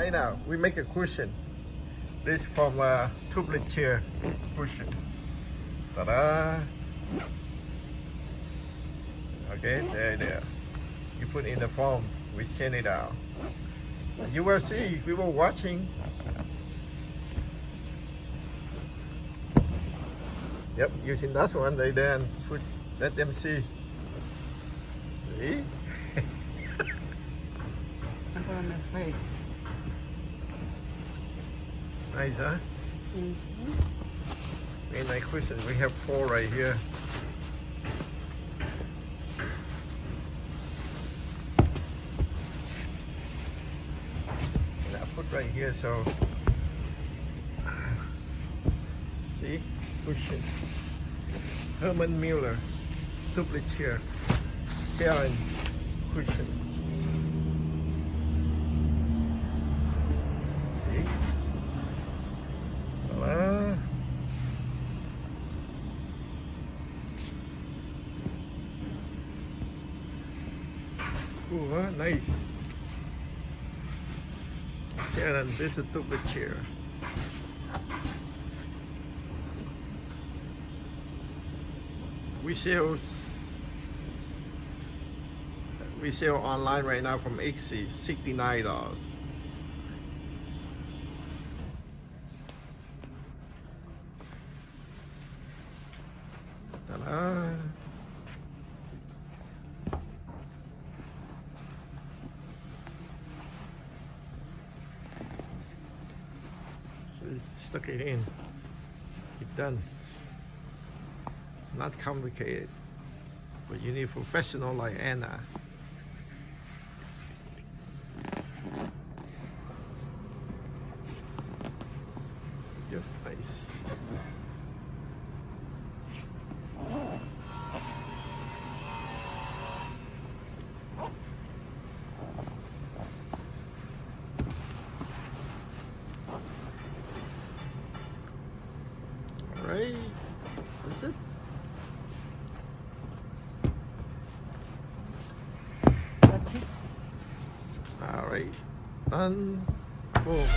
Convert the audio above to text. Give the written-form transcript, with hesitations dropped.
right now. We make a cushion. This from a tulip chair cushion. Ta-da! Okay, there. You put in the foam. We send it out. You will see. We were watching. Yep, using that one, they then let them see. See? I put on their face. Nice, huh? Very nice cushion. We have 4 right here. And I put right here, so see, cushion. Herman Miller, tulip chair, Saarinen cushion. See? Voila. Ooh, huh? Nice. Saarinen, this is a tulip chair. We sell online right now from Etsy, $69. Ta-da! See, stuck it in. It's done. Not complicated, but you need professional like Anna. Yep, nice. All right, that's it. That's it. All right, done. Boom.